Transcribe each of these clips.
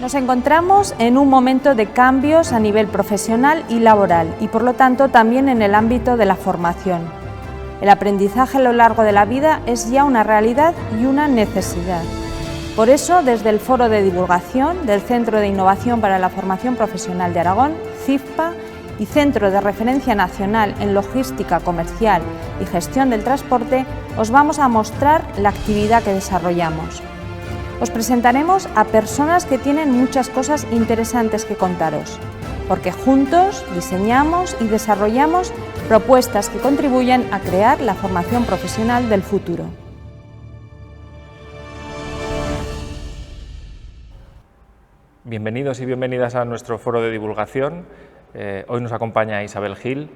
Nos encontramos en un momento de cambios a nivel profesional y laboral y por lo tanto también en el ámbito de la formación. El aprendizaje a lo largo de la vida es ya una realidad y una necesidad. Por eso, desde el Foro de Divulgación del Centro de Innovación para la Formación Profesional de Aragón, CIFPA, y Centro de Referencia Nacional en Logística Comercial y Gestión del Transporte, os vamos a mostrar la actividad que desarrollamos. Os presentaremos a personas que tienen muchas cosas interesantes que contaros, porque juntos diseñamos y desarrollamos propuestas que contribuyen a crear la formación profesional del futuro. Bienvenidos y bienvenidas a nuestro foro de divulgación. Hoy nos acompaña Isabel Gil,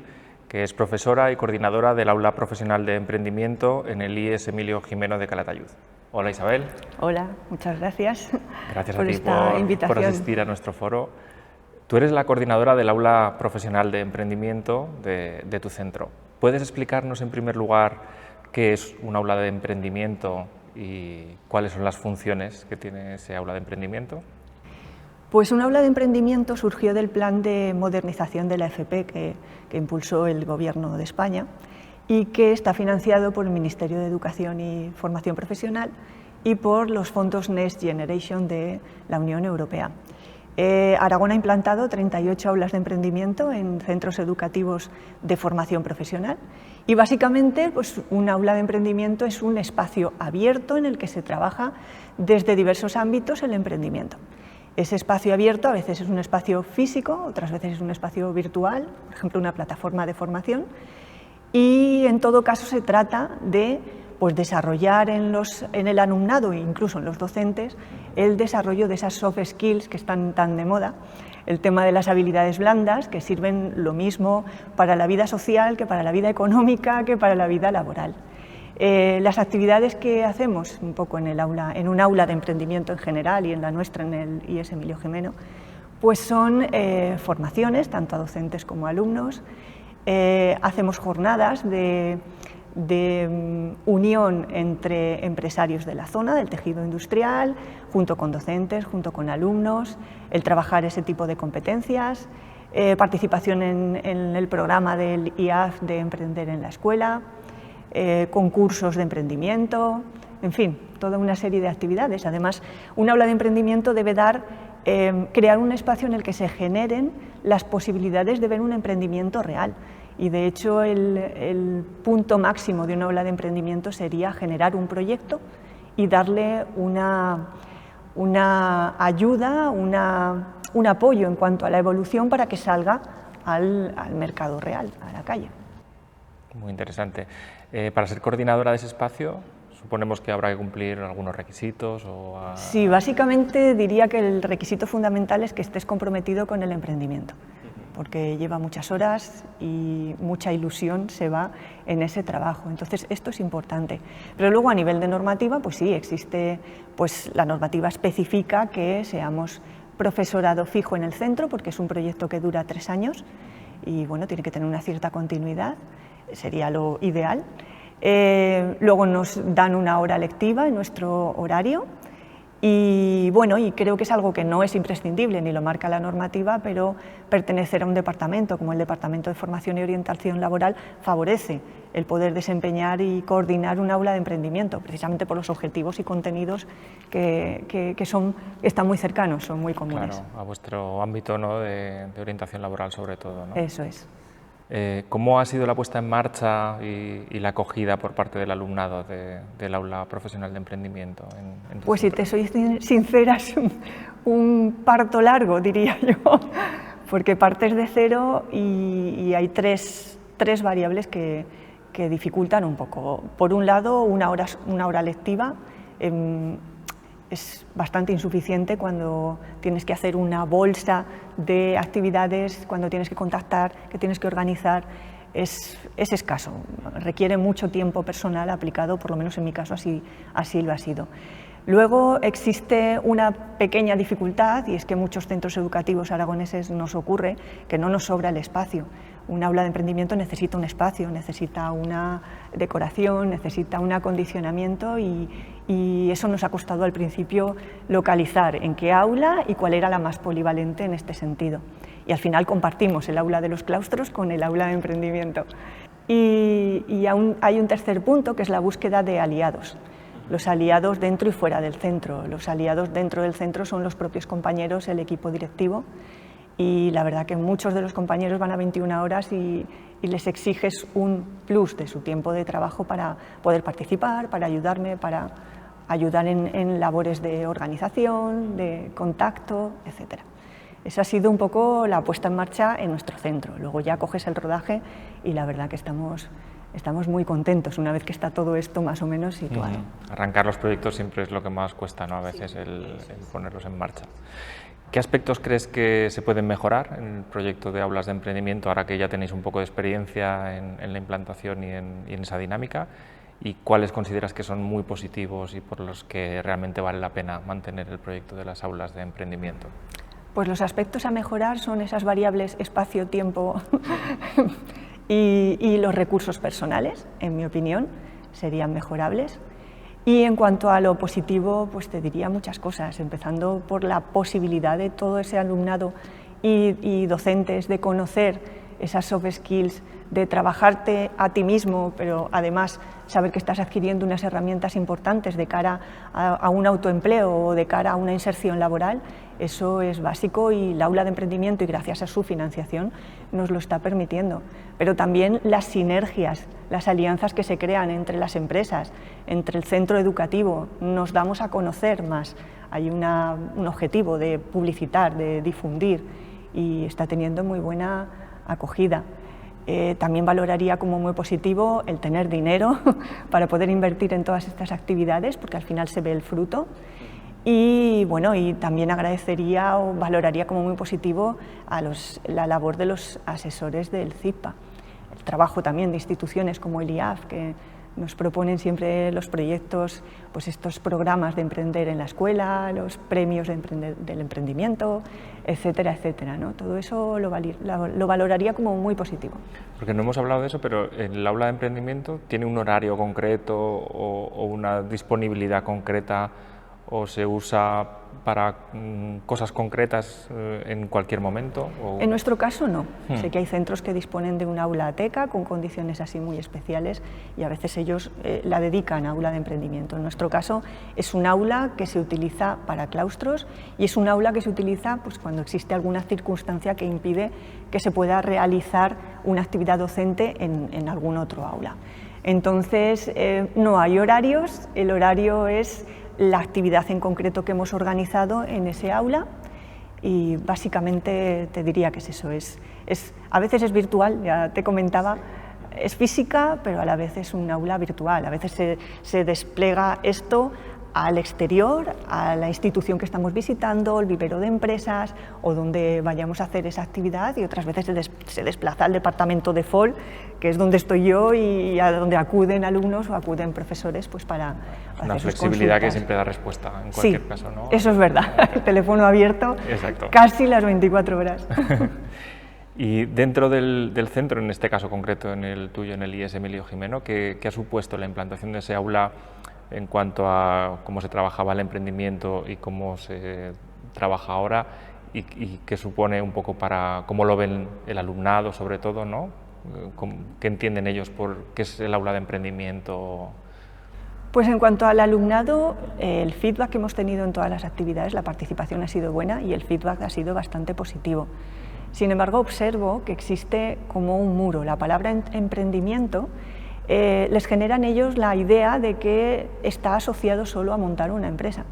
que es profesora y coordinadora del Aula Profesional de Emprendimiento en el IES Emilio Gimeno de Calatayud. Hola Isabel. Hola, muchas gracias. Gracias por a ti esta invitación. por asistir a nuestro foro. Tú eres la coordinadora del Aula Profesional de Emprendimiento de tu centro. ¿Puedes explicarnos en primer lugar qué es un aula de emprendimiento y cuáles son las funciones que tiene ese aula de emprendimiento? Pues un aula de emprendimiento surgió del plan de modernización de la FP que impulsó el Gobierno de España y que está financiado por el Ministerio de Educación y Formación Profesional y por los fondos Next Generation de la Unión Europea. Aragón ha implantado 38 aulas de emprendimiento en centros educativos de formación profesional y básicamente pues, un aula de emprendimiento es un espacio abierto en el que se trabaja desde diversos ámbitos el emprendimiento. Ese espacio abierto a veces es un espacio físico, otras veces es un espacio virtual, por ejemplo una plataforma de formación, y en todo caso se trata de pues, desarrollar en el alumnado e incluso en los docentes el desarrollo de esas soft skills que están tan de moda, el tema de las habilidades blandas que sirven lo mismo para la vida social que para la vida económica que para la vida laboral. Las actividades que hacemos un poco en un aula de emprendimiento en general y en la nuestra en el IES Emilio Gimeno, pues son formaciones tanto a docentes como a alumnos. Hacemos jornadas de unión entre empresarios de la zona, del tejido industrial, junto con docentes, junto con alumnos, el trabajar ese tipo de competencias, participación en el programa del IAF de Emprender en la Escuela, concursos de emprendimiento, en fin, toda una serie de actividades. Además, un aula de emprendimiento debe crear un espacio en el que se generen las posibilidades de ver un emprendimiento real. Y de hecho el punto máximo de una aula de emprendimiento sería generar un proyecto y darle una ayuda, un apoyo en cuanto a la evolución para que salga al mercado real, a la calle. Muy interesante. Para ser coordinadora de ese espacio, suponemos que habrá que cumplir algunos requisitos. Sí, básicamente diría que el requisito fundamental es que estés comprometido con el emprendimiento, porque lleva muchas horas y mucha ilusión se va en ese trabajo. Entonces, esto es importante. Pero luego, a nivel de normativa, pues sí, existe, pues la normativa especifica que seamos profesorado fijo en el centro, porque es un proyecto que dura 3 años y, bueno, tiene que tener una cierta continuidad, sería lo ideal. Luego nos dan una hora lectiva en nuestro horario. Y bueno, y creo que es algo que no es imprescindible ni lo marca la normativa, pero pertenecer a un departamento como el Departamento de Formación y Orientación Laboral favorece el poder desempeñar y coordinar un aula de emprendimiento, precisamente por los objetivos y contenidos que están muy cercanos, son muy comunes. Claro, a vuestro ámbito, ¿no?, de orientación laboral sobre todo, ¿no? Eso es. ¿Cómo ha sido la puesta en marcha y la acogida por parte del alumnado del aula profesional de emprendimiento? Pues si te soy sincera, es un parto largo, diría yo, porque partes de cero y hay tres variables que dificultan un poco. Por un lado, una hora lectiva es bastante insuficiente cuando tienes que hacer una bolsa de actividades, cuando tienes que contactar, que tienes que organizar, es escaso, requiere mucho tiempo personal aplicado, por lo menos en mi caso así lo ha sido. Luego existe una pequeña dificultad, y es que en muchos centros educativos aragoneses nos ocurre que no nos sobra el espacio. Un aula de emprendimiento necesita un espacio, necesita una decoración, necesita un acondicionamiento y eso nos ha costado al principio localizar en qué aula y cuál era la más polivalente en este sentido. Y al final compartimos el aula de los claustros con el aula de emprendimiento. Y aún hay un tercer punto, que es la búsqueda de aliados. Los aliados dentro y fuera del centro. Los aliados dentro del centro son los propios compañeros, el equipo directivo, y la verdad que muchos de los compañeros van a 21 horas y les exiges un plus de su tiempo de trabajo para poder participar, para ayudarme, para ayudar en labores de organización, de contacto, etc. Esa ha sido un poco la puesta en marcha en nuestro centro. Luego ya coges el rodaje y la verdad que estamos muy contentos una vez que está todo esto más o menos situado. Arrancar los proyectos siempre es lo que más cuesta, ¿no? A veces el ponerlos en marcha. ¿Qué aspectos crees que se pueden mejorar en el proyecto de aulas de emprendimiento ahora que ya tenéis un poco de experiencia en la implantación y en esa dinámica? ¿Y cuáles consideras que son muy positivos y por los que realmente vale la pena mantener el proyecto de las aulas de emprendimiento? Pues los aspectos a mejorar son esas variables espacio, tiempo y los recursos personales, en mi opinión, serían mejorables. Y en cuanto a lo positivo, pues te diría muchas cosas, empezando por la posibilidad de todo ese alumnado y docentes de conocer esas soft skills, de trabajarte a ti mismo, pero además saber que estás adquiriendo unas herramientas importantes de cara a un autoempleo o de cara a una inserción laboral. Eso es básico y el aula de emprendimiento, y gracias a su financiación, nos lo está permitiendo. Pero también las sinergias, las alianzas que se crean entre las empresas, entre el centro educativo, nos damos a conocer más. Hay un objetivo de publicitar, de difundir, y está teniendo muy buena acogida. También valoraría como muy positivo el tener dinero para poder invertir en todas estas actividades, porque al final se ve el fruto. Y bueno, y también agradecería o valoraría como muy positivo la labor de los asesores del CIPA, el trabajo también de instituciones como el IAF, que nos proponen siempre los proyectos, pues estos programas de emprender en la escuela, los premios del emprendimiento, etcétera, etcétera, ¿no? Todo eso lo valoraría como muy positivo. Porque no hemos hablado de eso, pero el aula de emprendimiento tiene un horario concreto o una disponibilidad concreta, o se usa para cosas concretas en cualquier momento? ¿O? En nuestro caso no. Sé que hay centros que disponen de un aula teca con condiciones así muy especiales y a veces ellos la dedican a aula de emprendimiento. En nuestro caso es un aula que se utiliza para claustros y es un aula que se utiliza pues, cuando existe alguna circunstancia que impide que se pueda realizar una actividad docente en algún otro aula. Entonces no hay horarios, el horario es la actividad en concreto que hemos organizado en ese aula y básicamente te diría que es eso, a veces es virtual, ya te comentaba, es física pero a la vez es un aula virtual, a veces se despliega esto al exterior, a la institución que estamos visitando, el vivero de empresas o donde vayamos a hacer esa actividad y otras veces se desplaza al departamento de FOL, que es donde estoy yo y a donde acuden alumnos o acuden profesores pues para una hacer sus flexibilidad consultas. que siempre da respuesta en cualquier caso, ¿no? Eso es verdad, el teléfono abierto. Exacto. Casi las 24 horas. Y dentro del centro, en este caso concreto, en el tuyo, en el IES Emilio Gimeno, ¿qué ha supuesto la implantación de ese aula en cuanto a cómo se trabajaba el emprendimiento y cómo se trabaja ahora y qué supone un poco para cómo lo ven el alumnado sobre todo, ¿no? ¿Qué entienden ellos por qué es el aula de emprendimiento? Pues en cuanto al alumnado, el feedback que hemos tenido en todas las actividades, la participación ha sido buena y el feedback ha sido bastante positivo. Sin embargo, observo que existe como un muro. La palabra emprendimiento les genera en ellos la idea de que está asociado solo a montar una empresa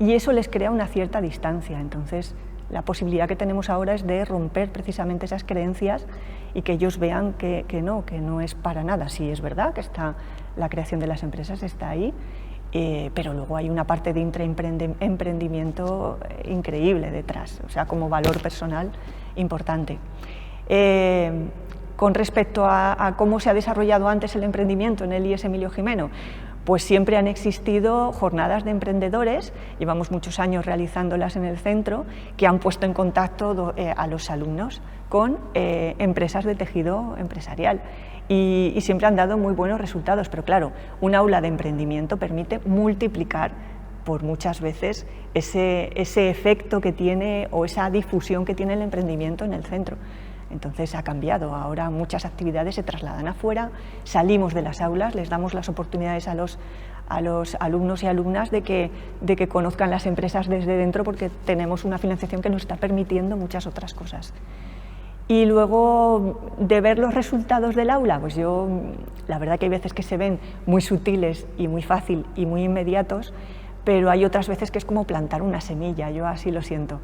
y eso les crea una cierta distancia. Entonces, la posibilidad que tenemos ahora es de romper precisamente esas creencias y que ellos vean que no es para nada. Sí, es verdad que la creación de las empresas está ahí, pero luego hay una parte de emprendimiento increíble detrás, o sea, como valor personal importante. Con respecto a cómo se ha desarrollado antes el emprendimiento en el IES Emilio Gimeno, pues siempre han existido jornadas de emprendedores, llevamos muchos años realizándolas en el centro, que han puesto en contacto a los alumnos con empresas de tejido empresarial y siempre han dado muy buenos resultados, pero claro, un aula de emprendimiento permite multiplicar por muchas veces ese efecto que tiene o esa difusión que tiene el emprendimiento en el centro. Entonces ha cambiado, ahora muchas actividades se trasladan afuera, salimos de las aulas, les damos las oportunidades a los alumnos y alumnas de que conozcan las empresas desde dentro, porque tenemos una financiación que nos está permitiendo muchas otras cosas. Y luego de ver los resultados del aula, pues la verdad que hay veces que se ven muy sutiles y muy fácil y muy inmediatos, pero hay otras veces que es como plantar una semilla, yo así lo siento.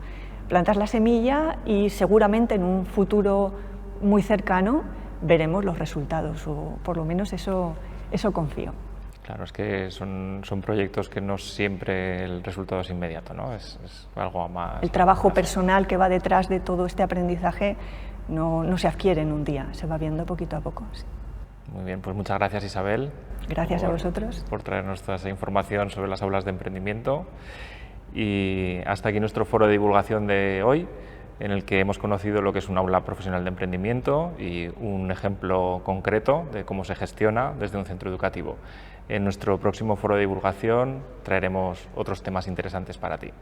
Plantas la semilla y seguramente en un futuro muy cercano veremos los resultados, o por lo menos eso confío. Claro, es que son proyectos que no siempre el resultado es inmediato, ¿no? Es algo más... El trabajo personal que va detrás de todo este aprendizaje no se adquiere en un día, se va viendo poquito a poco. Sí. Muy bien, pues muchas gracias, Isabel. Gracias a vosotros. Por traernos toda esa información sobre las aulas de emprendimiento. Y hasta aquí nuestro foro de divulgación de hoy, en el que hemos conocido lo que es un aula profesional de emprendimiento y un ejemplo concreto de cómo se gestiona desde un centro educativo. En nuestro próximo foro de divulgación traeremos otros temas interesantes para ti.